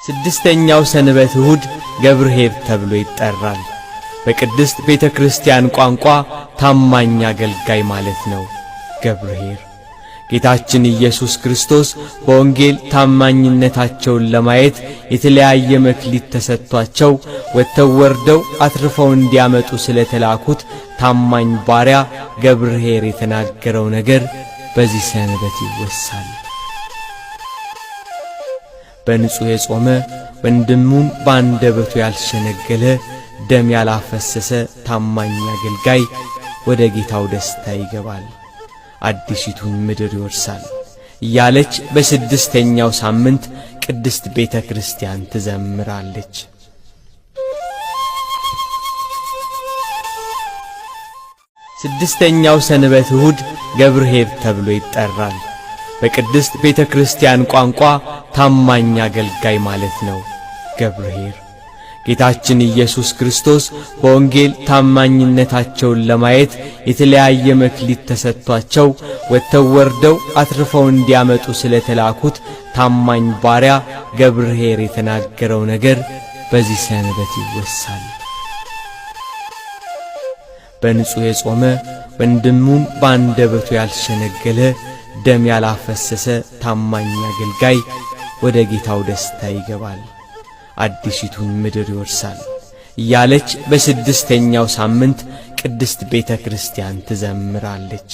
ስድስተኛው ሰንበት እሁድ ገብርኄር ተብሎ ይጠራል። በቅድስት ቤተ ክርስቲያን ቋንቋ ታማኝ አገልጋይ ማለት ነው። ገብርኄር ጌታችን ኢየሱስ ክርስቶስ በወንጌል ታማኝነታቸውን ለማየት የተለያየ መክሊት ተሰጥቷቸው ወጥተው ወርደው አትርፈው እንዲያመጡ ስለተላኩት ታማኝ ባሪያ ገብርኄር የተናገረው ነገር በዚህ ሰንበት ይወሳል። በንጹሕ የጾመ ወንድሙን በአንደበቱ ያልሸነገለ ደም ያላፈሰሰ ታማኝ አገልጋይ ወደ ጌታው ደስታ ይገባል፣ አዲሲቱን ምድር ይወርሳል እያለች በስድስተኛው ሳምንት ቅድስት ቤተ ክርስቲያን ትዘምራለች። ስድስተኛው ሰንበት እሁድ ገብርኄር ተብሎ ይጠራል። በቅድስት ቤተ ክርስቲያን ቋንቋ ታማኝ አገልጋይ ማለት ነው። ገብርኄር ጌታችን ኢየሱስ ክርስቶስ በወንጌል ታማኝነታቸውን ለማየት የተለያየ መክሊት ተሰጥቷቸው ወጥተው ወርደው አትርፈው እንዲያመጡ ስለተላኩት ታማኝ ባሪያ ገብርኄር የተናገረው ነገር በዚህ ሰንበት ይወሳል። በንጹሕ የጾመ ወንድሙን በአንደበቱ ያልሸነገለ ደም ያላፈሰሰ ታማኝ አገልጋይ ወደ ጌታው ደስታ ይገባል፣ አዲሲቱን ምድር ይወርሳል እያለች በስድስተኛው ሳምንት ቅድስት ቤተ ክርስቲያን ትዘምራለች።